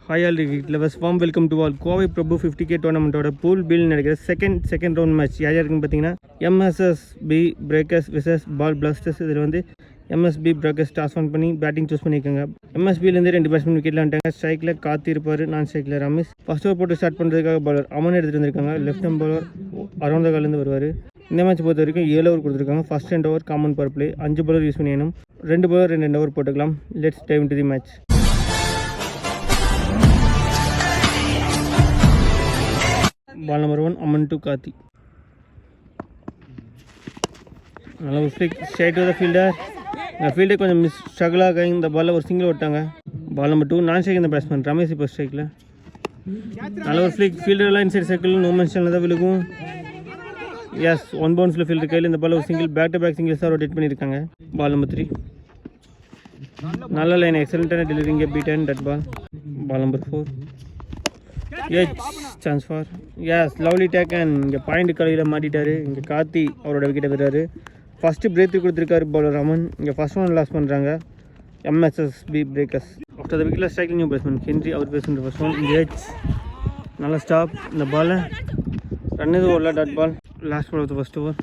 Hi all cricket lovers, warm welcome to all. Kovai Prabhu 50k டோர்னமெண்ட்டோட pool பில் நடக்கிற second round match யார் யாருக்குன்னு பார்த்தீங்கன்னா MSSB Breakers versus Ball Blasters. இதில் வந்து MSB பிரேக்கர்ஸ் டாஸ் ஆன் பண்ணி பேட்டிங் சூஸ் பண்ணியிருக்காங்க. MSBலேருந்து 2 பேட்ஸ்மேன் விக்கெட்டில் வந்துட்டாங்க. ஸ்ட்ரைக்கில் காத்தி இருப்பார், நான் ஸ்ட்ரைக்கில் ரமேஷ். ஃபர்ஸ்ட் ஓவர் போட்டு ஸ்டார்ட் பண்ணுறதுக்காக பாலர் அமன் எடுத்துகிட்டு வந்திருக்காங்க. Left hand bowler around the காலேருந்து வருவார். இந்த மேட்ச் பொறுத்த வரைக்கும் 7 ஓவர் கொடுத்துருக்காங்க. First 2 over common power play, 5 bowler use பண்ணியணும். 2 பாலர் 2 ஓவர் போட்டுக்கலாம். Let's dive into the match. Ball number 1 Aman to Kathi. நல்ல ஒரு flick straight to the fielder. இந்த ஃபீல்டர் கொஞ்சம் ஸ்ட்ரகிள் ஆக இந்த பாலில் ஒரு சிங்கிள் விட்டாங்க. பால் நம்பர் 2 நான் ஸ்ட்ரைக் இந்த பேட்ஸ்மேன் ரமேஷ் இப்போ ஸ்ட்ரைக்கில். நல்ல ஒரு ஃபிளிக் ஃபீல்டர்லாம் இன்சைட் சர்க்கிள் நோ மென்ஷனில் தான் விழுகும். எஸ் 1 பவுன்ஸில் ஃபீல்டர் கையில் இந்த பால் ஒரு சிங்கிள் பேக் டு பேக் சிங்கிள்ஸாக ரொட்டேட் பண்ணியிருக்காங்க. பால் நம்பர் 3 நல்ல லைன் எக்ஸலண்ட்டான டெலிவரிங்க beat and dot ball. Ball number 4 chance for lovely take and இங்கே பாயிண்ட் கலையில் மாட்டிட்டாரு. இங்கே காத்தி அவரோட விக்கெட்டை பெறாரு. ஃபஸ்ட்டு பிரேக் கொடுத்துருக்காரு பவுலர் அமன். இங்கே ஃபஸ்ட் ஒன் லாஸ் பண்ணுறாங்க MSSB பிரேக்கர்ஸ். ஆஃப்டர் த விக்கெட்டில் ஸ்ட்ரைக்கிங் நியூ பேட்ஸ்மேன் ஹென்ரி அவர் பேசுகிற ஃபர்ஸ்ட் ஒன் நல்ல ஸ்டாப். இந்த பாலை ரன் இது ஓடல dot ball. Last ball of first over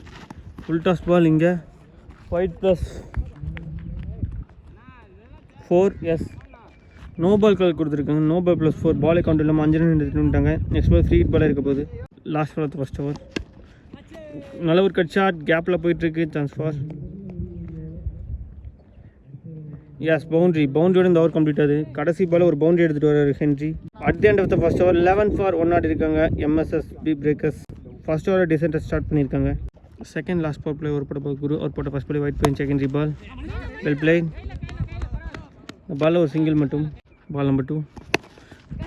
full toss ball. இங்கே ஒயிட் +4 நோ பால் கலர் கொடுத்துருக்காங்க. நோ பால் +4 பால் கவுண்ட் இல்லாமல் 5 ரன் எடுத்துட்டாங்க. நெக்ஸ்ட் பால் 3 பாலாக இருக்க போகுது. Last ball of first over நல்ல ஒரு கட் ஷாட் கேப்பில் போயிட்டுருக்கு. சான்ஸ் ஃபார் பவுண்டரியோட இந்த ஓவர் கம்ப்ளீட் ஆகுது. கடைசி பால் ஒரு பவுண்டரி எடுத்துகிட்டு வர்றாரு Henry. At the end of the first over 11 for 1 ஆடிருக்காங்க MSSB பிரேக்கர்ஸ். ஃபர்ஸ்ட் ஓவர் டிசென்ட்டாக ஸ்டார்ட் பண்ணியிருக்காங்க. செகண்ட் லாஸ்ட் பவர் பிளே ஒரு போட்ட குரு அவர் போட்ட ஃபர்ஸ்ட் பிளே ஒயிட் பெயின் செகண்டரி பால் வெல் பிளே. இந்த பாலில் ஒரு சிங்கிள் மட்டும். பால் நம்பர் 2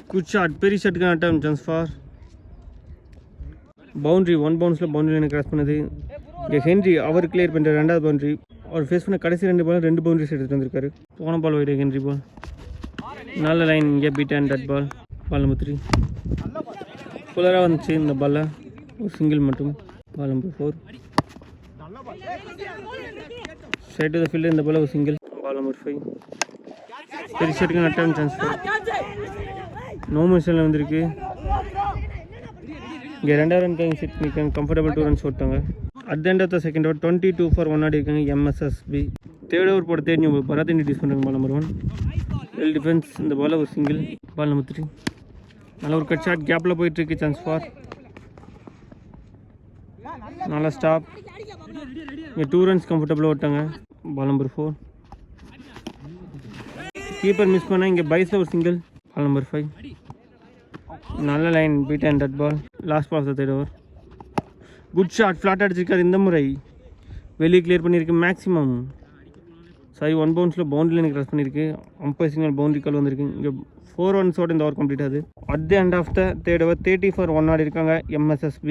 குட் ஷாட் பெரிய ஷாட்டுக்கான அட்டம். சான்ஸ் ஃபார் பவுண்டரி 1 பவுன்ஸில் பவுண்டரி லைனை கிராஸ் பண்ணுது. இங்கே ஹென்ரி அவர் கிளியர் பண்ணுற 2வது பவுண்டரி. அவர் ஃபேஸ் பண்ண கடைசி 2 பால் 2 பவுண்டரிஸ் எடுத்துகிட்டு வந்திருக்காரு. போன பால் ஒயிட் ஹென்ரி பால் நல்ல லைன். இங்கே beat and dot ball. Ball number 3 ஃபுல்லராக வந்துச்சு. இந்த பாலில் ஒரு சிங்கிள் மட்டும். Ball number 4 straight to the fielder. இந்த பால் ஒரு சிங்கிள். பால் நம்பர் 5 பெரிய ஷாட்டுக்கான அட்டம். சான்ஸ் ஃபார் நோ மிஷனில் வந்திருக்கு. இங்கே 2வது ரன் கைங்க செட் பண்ணியிருக்காங்க. கம்ஃபர்டபுள் 2 ரன்ஸ் போட்டாங்க. At the end of the second over 22 for 1 ஆடிருக்காங்க MSSB. தேர்ட் ஓவர் போட தேர்ட் நியூ பராத் இன்ட்ரடியூஸ் பண்ணுறாங்க. Ball number 1 well defence. இந்த பால் ஒரு சிங்கிள். பால் நம்பர் 3 நல்ல ஒரு கட் ஷாட் கேப்பில் போயிட்டுருக்கு. சான்ஸ் ஃபார் நல்ல ஸ்டாப். இங்கே 2 ரன்ஸ் கம்ஃபர்டபுளாக ஓட்டாங்க. பால் நம்பர் 4 கீப்பர் மிஸ் பண்ணால் இங்கே பைஸில் ஒரு சிங்கிள். பால் நம்பர் 5 நல்ல line beat and dot ball. Last ball of the third over good shot flat அடிச்சிருக்காரு. இந்த முறை வெளியே கிளியர் பண்ணியிருக்கு. மேக்ஸிமம் 1 பவுன்ஸில் பவுண்டரி லைன் கிராஸ் பண்ணியிருக்கு. அம்பையர் சிக்னல் பவுண்டரி கால் வந்திருக்கு. இங்கே 4 ரன்ஸோட இந்த ஓவர் கம்ப்ளீட் ஆகுது. At the end of the third over 30 for 1 ஆடிருக்காங்க MSSB.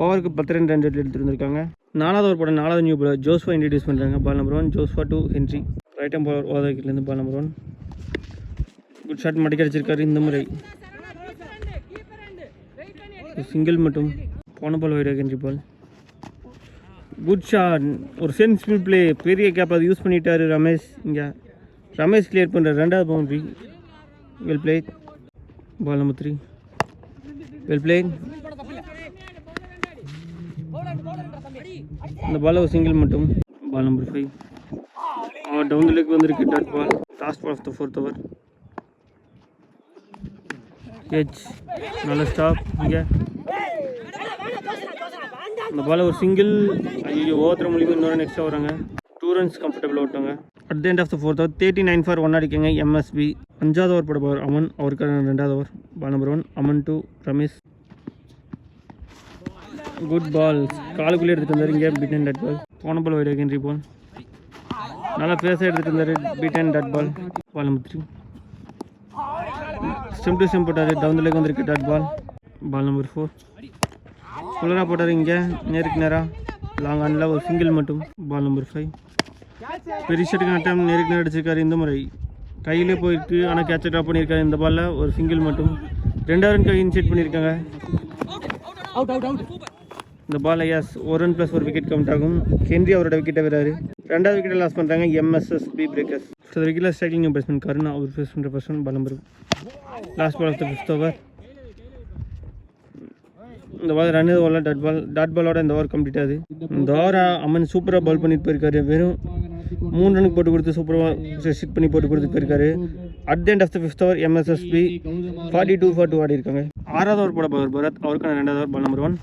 ஓவருக்கு 10 ரன் எடுத்துகிட்டு இருந்திருக்காங்க. 4வது ஓவர் போட 4வது நியூ பாலர் ஜோஸ்வா இன்ட்ரடியூஸ் பண்ணுறாங்க. Ball number 1 Joshua to Henry. Right hand bowler over விக்கெட்லேருந்து. பால் நம்பர் 1 குட் ஷாட் மடிக்க அடிச்சிருக்காரு. இந்த முறை சிங்கிள் மட்டும். போன ball wide Henry ball good shot. ஒரு சென்சிபிள் பிளே பெரிய கேப் அது யூஸ் பண்ணிட்டாரு ரமேஷ். இங்கே ரமேஷ் கிளியர் பண்ணுற 2வது boundary well play. Ball number 3 well play. இந்த பால் ஒரு சிங்கிள் மட்டும். Ball number 5 down the leg வந்திருக்கு dot ball. Last ball of the fourth over நல்ல ஸ்டாப். இங்கே இந்த பால் ஒரு சிங்கிள். ஐயோ ஓவர மூலியமாக இன்னொரு எக்ஸ்ட்ரா வராங்க. 2 ரன்ஸ் கம்ஃபர்டபுளாக விட்டாங்க. At the end of the fourth over 39 for 1 ஆடிக்காங்க MSB. 5வது ஓவர் போட போவார் அமன். அவருக்கான 2வது over. Ball number 1 Aman to Ramesh. Good ball காலுக்குள்ளே எடுத்துகிட்டு வந்தார். இங்கே பீட் அண்ட் டட் பால். போன பால் வைட் ஹென்ரி பால் நல்லா ஃபேஸாக எடுத்துகிட்டு வந்தார். Beat and dot ball. Ball number 3 stump to stump போட்டார். டவுன் தி லெக் வந்திருக்கு டாட் பால். பால் நம்பர் 4 ஃபுல்லராக போட்டார். இங்கே நேருக்கு நேராக லாங் ஆனில் ஒரு சிங்கிள் மட்டும். பால் நம்பர் 5 பெரிய ஷாட்டுக்கான டைம் நேருக்கு நேரம் அடிச்சிருக்காரு. இந்த முறை கையிலே போயிருக்கு. ஆனால் கேட்சை ட்ராப் பண்ணியிருக்காரு. இந்த பாலில் ஒரு சிங்கிள் மட்டும். 2வது ரன் கை இன்சைட் பண்ணியிருக்காங்க. இந்த பால் 1 ரன் +1 விக்கெட் கவுண்ட் ஆகும். ஹென்ரி அவரோட விக்கெட்டை வராரு. 2வது விக்கெட்டை லாஸ் பண்ணுறாங்க MSSB breakers. For the regular striking new batsman Karuna over face 100% ball number. Last ball of the 5th over. இந்த பால் ரன் ஓவரில் டாட் பாலோட இந்த ஓவர் கம்ப்ளீட் ஆகுது. இந்த ஓவரை அம்மன் சூப்பராக பால் பண்ணிட்டு போயிருக்காரு. வெறும் 3 ரனுக்கு போட்டு கொடுத்து சூப்பராக ஷிட் பண்ணி போட்டு கொடுத்து போயிருக்காரு. At the end of the 5th over MSSB 42-42 ஆடி இருக்காங்க. 6வது ஓவர் போட போவார் பரத். அவருக்கான 2வது ஓவர் பால் நம்பர் 1.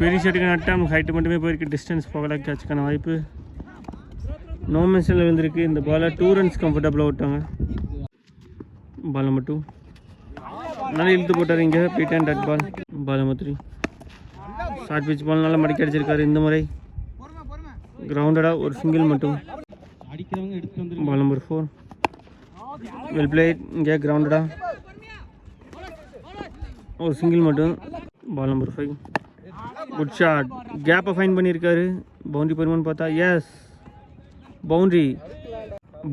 பெரிய ஷாட்டுக்கான அட்டம் ஹைட்டு மட்டுமே போயிருக்கு. டிஸ்டன்ஸ் போகல. கேட்சுக்கான வாய்ப்பு நோ மென்ஷனில் வந்திருக்கு. இந்த பாலை 2 ரன்ஸ் கம்ஃபர்டபுளாக விட்டாங்க. பால் நம்பர் 2 நல்லா இழுத்து போட்டார். இங்கே beaten dot ball. Ball number 3 short pitch ball நல்லா மடக்கி அடிச்சிருக்காரு. இந்த முறை கிரவுண்டடாக ஒரு சிங்கிள் மட்டும். Ball number 4 well played. இங்கே கிரவுண்டடாக ஒரு சிங்கிள் மட்டும். Ball number 5 good shot. கேப்பை ஃபைன் பண்ணியிருக்காரு. பவுண்ட்ரி போயிருமான்னு பார்த்தா எஸ் பவுண்ட்ரி.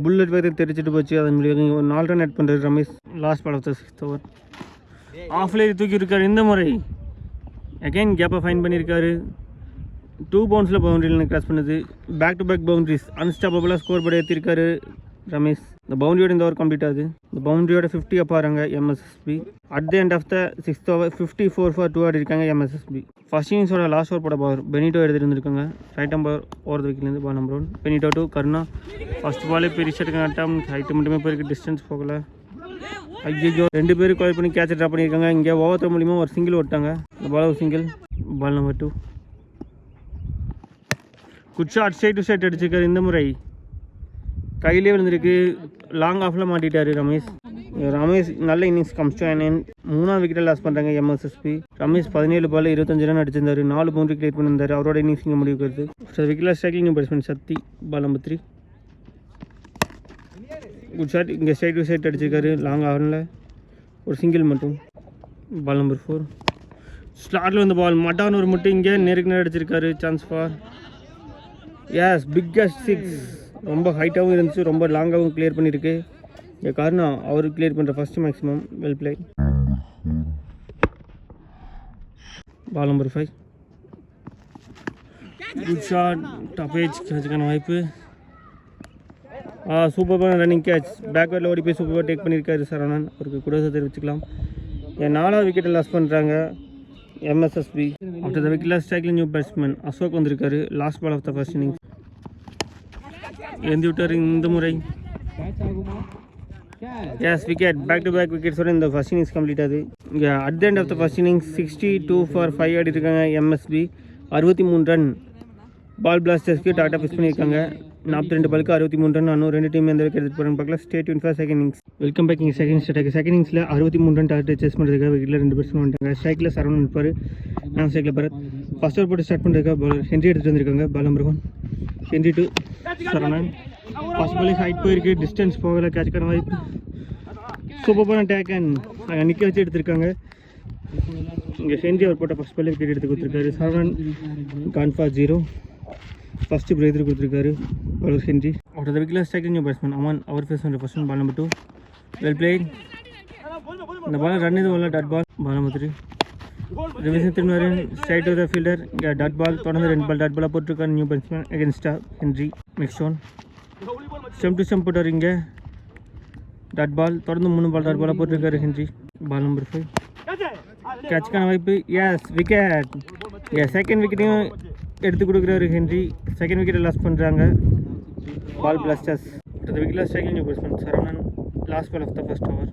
புல்லட் வேறு தெரிச்சிட்டு போச்சு. அதன் மூலியம் ஒரு 4 ரன் ஆட் பண்ணுறாரு Ramesh. Last ball of the 6th over ஆஃப்லேயே தூக்கி இருக்காரு. இந்த முறை அகைன் கேப்பை ஃபைன் பண்ணியிருக்காரு. 2 பவுன்ஸில் பவுண்ட்ரியில் கிராஸ் பண்ணுது. பேக் டு பேக் பவுண்ட்ரிஸ் அன்ஸ்டாப்பபிளாக ஸ்கோர் படி ஏற்றிருக்காரு ரமேஷ். இந்த பவுண்ட்ரியோட இந்த ஓவர் கம்ப்ளீட் ஆகுது. இந்த பவுண்ட்ரியோட 50 அப்பாறாங்க MSSB. At the end of the 6th over 54-2 ஆடி இருக்காங்க MSSB. ஃபர்ஸ்ட் இன்னிங்ஸோட லாஸ்ட் ஓவர் போட பவர் பெனிட்டோ எடுத்துகிட்டு இருந்திருக்காங்க. ரைட் நம்பர் ஓவர் விக்கெட்லேருந்து ball number 1 Benito to Karuna. First பாலே பெரிய ஷாட்டுக்கு அட்டம் ஹைட்டு மட்டுமே போயிருக்கு. டிஸ்டன்ஸ் போகல. ஐயோ 2 பேரும் கவர் பண்ணி கேட்ச் ட்ராப் பண்ணியிருக்காங்க. இங்கே ஓவர் மூலியமாக ஒரு சிங்கிள் ஓட்டாங்க. இந்த பால் ஒரு single. Ball number 2 good shot. Straight to straight அடிச்சிருக்காரு. இந்த முறை கையிலே விழுந்திருக்கு. லாங் ஆஃபில் மாட்டிட்டார் ரமேஷ். நல்ல இன்னிங்ஸ் கம்ஸ்டோ. 3வது விக்கெட்டை லாஸ் பண்ணுறாங்க MSSB. ரமேஷ் 17 பால் 25 ரன் அடிச்சிருந்தார். 4 பவுண்டரி கிளியர் பண்ணியிருந்தார். அவரோட இன்னிங்ஸ் இங்கே முடிவுக்கு வருது. விக்கெட்டில் striking batsman Sakthi. Ball number 3 good shot. இங்கே ஸ்ட்ரைட் டு ஸ்ட்ரைட் அடிச்சிருக்காரு. லாங் ஆஃபில் ஒரு சிங்கிள் மட்டும். பால் நம்பர் 4 ஸ்லாட்டில் வந்த பால் மட்டான ஒரு மட்டும் இங்கே நேருக்கு நேரம் அடிச்சிருக்காரு. Chance for his biggest 6. ரொம்ப ஹைட்டாகவும் இருந்துச்சு. ரொம்ப லாங்காகவும் கிளியர் பண்ணியிருக்கு. இங்கே காரணம் அவர் கிளியர் பண்ணுற first maximum. Well play. Ball number 5 good shot. Top edge கேட்சுக்கான வாய்ப்பு. சூப்பரான ரன்னிங் கேட்ச். பேக்வேர்டில் ஓடி போய் சூப்பராக டேக் பண்ணியிருக்காரு சரவணன். அவருக்கு கூட தெரிவிச்சுக்கலாம். 4வது விக்கெட்டை லாஸ் பண்ணுறாங்க MSSB. ஆஃப்டர் த விக்கெட் ஸ்ட்ரைக்கில் நியூ பேட்ஸ்மேன் அசோக் வந்திருக்காரு. Last ball of the first innings எழுந்து விட்டார். இந்த முறை yes wicket. Back to back விக்கெட்ஸோட இந்த ஃபர்ஸ்ட் இன்னிங்ஸ் கம்ப்ளீட் ஆகுது. இங்கே at the end of the first innings 62-5 ஆடி இருக்காங்க MSB. 63 ரன். பால் பிளாஸ்டர்ஸ்க்கு டாட்டா பிஸ் பண்ணியிருக்காங்க. 42 பாலுக்கு 63 ரன். இன்னும் 2 டீம் எந்த விக்கெட் எடுத்து போகிறான்னு பார்க்கல. Stay tuned for second innings. Welcome back. இங்கே செகண்ட் இன்னிங்ஸில் 63 ரன் டார்கெட் சேஸ் பண்ணுறதுக்காக விக்கெட்டில் 2 பேட்ஸ்மேன் வந்துட்டாங்க. ஸ்ட்ரைக்கில் சரவணன் இருப்பார். நான் ஸ்ட்ரைக்கில் பரத். ஃபர்ஸ்ட் ஓவர் போட்டு ஸ்டார்ட் பண்ணுறதுக்காக பாலர் ஹென்ரி எடுத்துகிட்டு வந்திருக்காங்க. Ball number 1 Henry to Saravanan. First பாலே ஹைட் போயிருக்கு. டிஸ்டன்ஸ் போகல. கேட்சுக்கான வாய்ப்பு. சூப்பரான டேக் அண்ட் அங்கே நிற்க வச்சு எடுத்திருக்காங்க. இங்கே ஹென்ரி அவர் போட்ட ஃபர்ஸ்ட் பாலே விக்கெட் எடுத்து கொடுத்துருக்காரு. Saravanan gone for 0. ஃபஸ்ட்டு பிரேதர் கொடுத்துருக்காரு bowler Henry. After the wicket striking new batsman Aman அவர் face 100%. Ball number 2 well played. இந்த பால் ரன் இது உள்ள டாட் பால். பால் நம்பர் 3 ரிவிஷன் திரும்ப ஸ்ட்ரைட் டு த ஃபீல்டர். இங்கே டாட் பால். தொடர்ந்து 2 பால் டாட் பாலாக போட்டிருக்காரு நியூ பேட்ஸ்மேன் அகேன்ஸ்டா Henry. Next one stump to stump போட்டார். இங்கே டாட் பால். தொடர்ந்து 3 பால் டாட் பாலாக போட்டிருக்காரு ஹென்ரி. பால் நம்பர் 5 கேட்சுக்கான வாய்ப்பு. Yes wicket. செகண்ட் விக்கெட்டையும் எடுத்து கொடுக்குறாரு ஹென்ரி. செகண்ட் விக்கெட்டை லாஸ் பண்ணுறாங்க பால் பிளாஸ்டர்ஸ். அடுத்த விக்கெட்டில் striking new batsman Saravanan. Last ball of the first over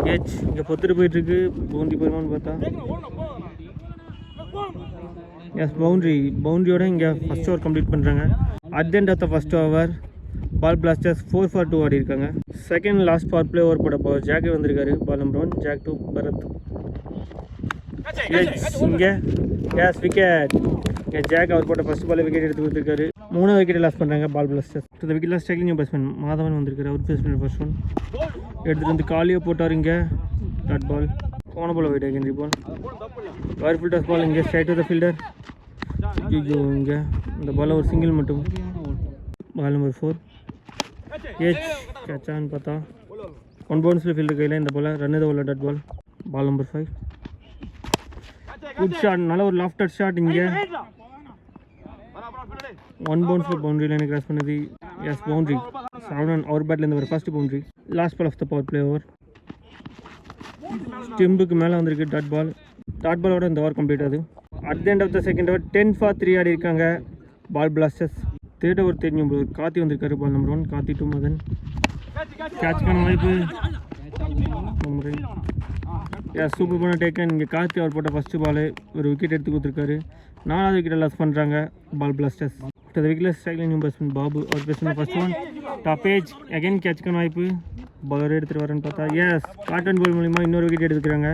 catch. இங்கே பொத்துட்டு போயிட்டுருக்கு. பவுண்ட்ரி போயிருமான்னு பார்த்தா எஸ் பவுண்ட்ரியோட இங்கே ஃபர்ஸ்ட் ஓவர் கம்ப்ளீட் பண்ணுறாங்க. At the end of the first over Ball Blasters 4-2 ஆடி இருக்காங்க. Second last power play over போட போவர் ஜாக்கே வந்திருக்காரு. Ball number 1 Jack to Bharath. இங்கே எஸ் விக்கெட். ஜாக் அவர் போட்ட ஃபர்ஸ்ட் பால் விக்கெட் எடுத்து கொடுத்துருக்காரு. 3வது விக்கெட்டை லாஸ் பண்ணுறாங்க பால் பிளாஸ்டர்ஸ். இந்த விக்கெட்டில் ஸ்ட்ரைக்கிங் நியூ பேட்ஸ்மேன் மாதவன் வந்திருக்காரு. அவர் ஃபேஸ் பண்ண ஃபர்ஸ்ட் ஒன் எடுத்துகிட்டு வந்து காலியாக போட்டார். இங்கே டாட் பால். போன பால் போயிட்டு ஹென்ரி பால். கவர் ஃபில்டர்ஸ் பால். இங்கே ஸ்ட்ரைட் டு த ஃபீல்டர். இங்கே இந்த பால் ஒரு சிங்கிள் மட்டும். பால் நம்பர் 4 கேட்சான்னு பார்த்தா 1 பவுன்ஸில் ஃபீல்டர் கையில். இந்த பால் ரன் இது உள்ள dot ball. Ball number 5 good shot. நல்ல ஒரு லாஃப்டட் ஷாட். இங்கே ஒன் பவுன்ஸில் பவுண்டரி லைனை கிராஸ் பண்ணுது. Yes boundary. 7 ரன் அவர் பேட்லேருந்து வர first boundary. Last ball of the power play over. ஸ்டிம்புக்கு மேலே வந்திருக்கு டாட் பால். டாட் பாலோட இந்த ஓவர் கம்ப்ளீட் ஆகுது. At the end of the second over 10 for 3 ஆடி இருக்காங்க பால் பிளாஸ்டர்ஸ். தேர்ட் ஓவர் தெரிஞ்சு கார்த்தி வந்திருக்காரு. Ball number 1 Karthi to Madhan. கேட்ச்க்கான வாய்ப்பு. சூப்பர் பண்ண டேக்கன். இங்கே கார்த்தி அவர் போட்ட ஃபஸ்ட்டு பால் ஒரு விக்கெட் எடுத்து கொடுத்துருக்காரு. 4வது விக்கெட்டை லாஸ் பண்ணுறாங்க பால் பிளாஸ்டர்ஸ். விக்கெட்லெஸ் ஸ்ட்ரைக்லைன் பேட்ஸ்மேன் பாபு அவர் batsman first one top edge. Again கேட்ச்க்கான வாய்ப்பு. பவர் எடுத்துகிட்டு வரேன்னு பார்த்தா எஸ் காட்டன் பால் மூலிமா இன்னொரு விக்கெட் எடுத்துக்கிறாங்க.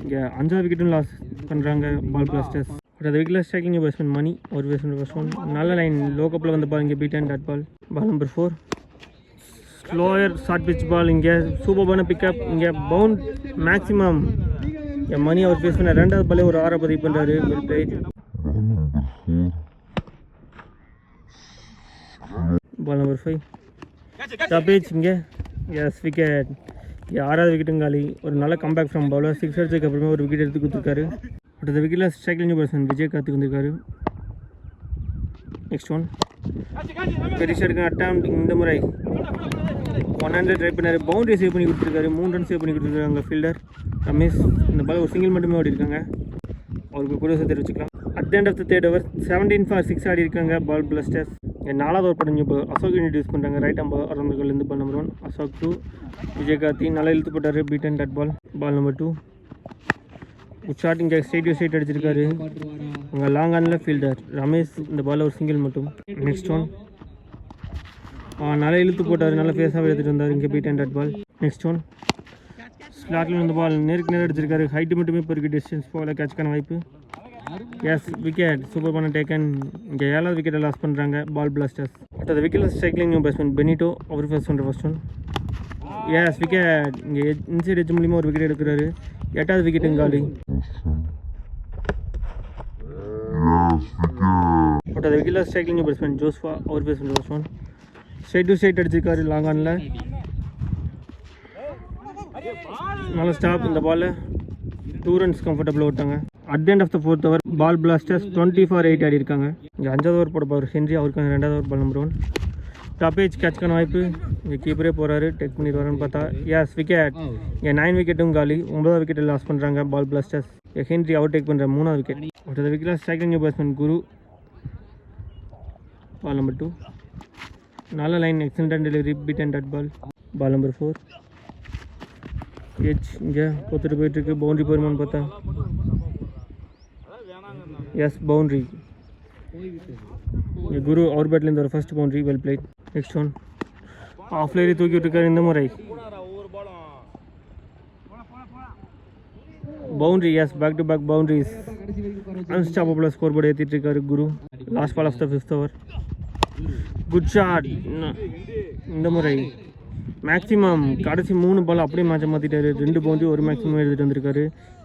இங்கே 5வது விக்கெட்டும் லாஸ் பண்ணுறாங்க Ball Blasters. Wicketless striking batsman Mani அவர் பேட்ஸ்மேன் ஃபர்ஸ்ட் ஒன். நல்ல லைன் லோ கப்பில் வந்த பால் இங்கே beat and dot ball. Ball number 4 slower short pitch ball. இங்கே சூப்பரான பிக்கப். இங்கே பவுண்ட் மேக்ஸிமம். என் மணி அவர் பேஸ் பண்ண 2வது பாலே ஒரு 6 பதிவு பண்ணுறாரு. Well played. Ball number 5 top edge. இங்கே எஸ் விக்கெட். 6வது விக்கெட்டும் காலி. ஒரு நல்ல கம்பேக் ஃப்ரம் பவுலர். 6 அடிச்சதுக்கு அப்புறமே ஒரு விக்கெட் எடுத்து கொடுத்துருக்காரு. அடுத்த விக்கெட்டில் ஸ்ட்ரைக்லைன் பேட்ஸ்மேன் விஜய் கார்த்திக் வந்திருக்காரு. நெக்ஸ்ட் ஒன் பெரிய ஷாட்டுக்கு அட்டம். இந்த முறை 100 ட்ரை பண்ணார். பவுண்டரி சேவ் பண்ணி கொடுத்துருக்காரு. 3 ரன் சேவ் பண்ணி கொடுத்துருக்காங்க அங்கே ஃபீல்டர் ரமேஷ். இந்த பால் ஒரு சிங்கிள் மட்டுமே ஓடி இருக்காங்க. அவருக்கு கூட தெரிவிச்சுக்கலாம். At the end of the third over 17 for 6 ஆடி இருக்காங்க பால் பிளாஸ்டர்ஸ். 4வது ஓவர் படம் இப்போ அசோக் இன்ட்ரடியூஸ் பண்ணுறாங்க. ரைட் அம்பர்லேருந்து பால் நம்பர் 1 அசோக் 2 விஜய் கார்த்தி நல்லா இழுத்து போட்டார். Beat and dot ball. Ball number 2 good shot. இங்கே ஸ்ட்ரைட் அடிச்சிருக்காரு. அங்கே லாங் ஆனில் ஃபீல்டர் ரமேஷ். இந்த பால் ஒரு சிங்கிள் மட்டும். நெக்ஸ்ட் ஒன் நல்லா இழுத்து போட்டார். நல்லா ஃபேஸாக எடுத்துகிட்டு வந்தார். இங்கே beat and dot ball. Next one ஸ்லாட்டில் இந்த பால் நேருக்கு நேரம் அடிச்சிருக்காரு. ஹைட்டு மட்டுமே இப்போ இருக்குது. டிஸ்டன்ஸ் போல கேட்ச்க்கான வாய்ப்பு. Yes wicket. சூப்பர் பண்ண டேக்கன். இங்கே 7வது விக்கெட்டை லாஸ் பண்ணுறாங்க பால் பிளாஸ்டர்ஸ். அடுத்த விக்கெட்டில் ஸ்ட்ரைக்லைன் பேட்ஸ்மேன் பெனிட்டோ அவர் ஃபர்ஸ்ட் ஒன். Yes wicket. இங்கே இன்சைட் எட்ஜ் மூலிமா ஒரு விக்கெட் எடுக்கிறாரு. 8வது விக்கெட்டும் காலி. அடுத்த விக்கெட்டில் ஸ்ட்ரைக்லைன் பேட்ஸ்மேன் ஜோஸ்வா அவர் பேட்ஸ்மேன் ஃபர்ஸ்ட் ஒன். ஸ்ட்ரைட் அடிச்சிருக்காரு லாங் ஆனில். நல்ல ஸ்டாப். இந்த பாலில் 2 ரன்ஸ் கம்ஃபர்டபுளாக விட்டாங்க. At the end of the 4th over Ball Blasters 20 for 8 ஆடி இருக்காங்க. இங்கே 5வது ஓவர் போட போகிற ஹென்ரி அவருக்கு 2வது over ball number 1 top edge. கேட்ச்க்கான வாய்ப்பு. இங்கே கீப்பரே போகிறாரு. டெக் பண்ணிடுவாருன்னு பார்த்தா எஸ் விக்கெட். இங்கே 9 விக்கெட்டும் காலி. 9வது விக்கெட்டை லாஸ் பண்ணுறாங்க Ball Blasters. Henry out take பண்ணுற 3வது விக்கெட். அடுத்த விக்கெட்டில் striking batsman Guru ball number 2 நல்ல line excellent delivery. Beat and dot ball. Ball number 4 edge. இங்கே பொத்துட்டு போயிட்டுருக்கு. பவுண்டரி போயிருமான்னு பார்த்தா எஸ் பவுண்ட்ரி. இங்கே குரு அவர் பேட்லேருந்து ஒரு first boundary. Well played. Next one off லைனே தூக்கி விட்டுருக்காரு. இந்த முறை boundary. Yes back to back boundaries. அன்ஸ்டாப்பபிளாக ஸ்கோர் போர்டு ஏற்றிட்டு இருக்காரு Guru. Last ball of the 5th over. Good shot. இந்த முறை மேக்ஸிமம் கடைசி 3 பால் அப்படியே மேட்சை மாற்றிட்டாரு. 2 பவுண்டரி ஒரு மேக்ஸிமம் எடுத்துகிட்டு வந்திருக்காரு.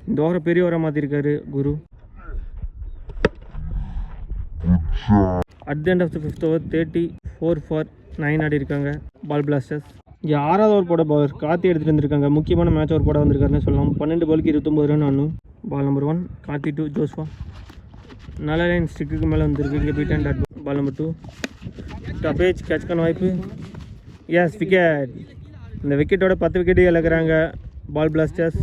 இந்த ஓவரை பெரிய ஓவராக மாற்றிருக்காரு Guru. At the end of the 5th over 34 for 9 ஆடி இருக்காங்க பால் பிளாஸ்டர்ஸ். இங்கே 6வது ஓவர் போட பவர் கார்த்தி எடுத்துகிட்டு வந்திருக்காங்க. முக்கியமான மேட்ச் ஓவர் போட வந்திருக்காருன்னு சொல்லலாம். 12 பாலுக்கு 29 ரன் ஆனும். Ball number 1 Karthi to Joshua. நல்ல லைன் ஸ்டிக்கு மேலே வந்திருக்கு. இங்கே beat and dot ball number 2 top edge. கேட்ச்க்கான வாய்ப்பு. Yes wicket. இந்த விக்கெட்டோட 10 விக்கெட்டு இழக்கிறாங்க பால் பிளாஸ்டர்ஸ்.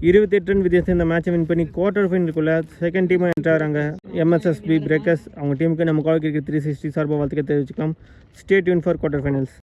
28 ரன் வித்தியாசம் இந்த மேட்சை வின் பண்ணி குவார்டர் ஃபைனலுக்குள்ளே செகண்ட் டீமாக என்ட்ராகிறாங்க MSSB பிரேக்கர்ஸ். அவங்க டீமுக்கு நம்ம கால் கிரிக்கெட் 360 சார்பாக வாழ்த்துக்கள் தெரிவிச்சுக்கலாம். Stay tuned for quarter finals.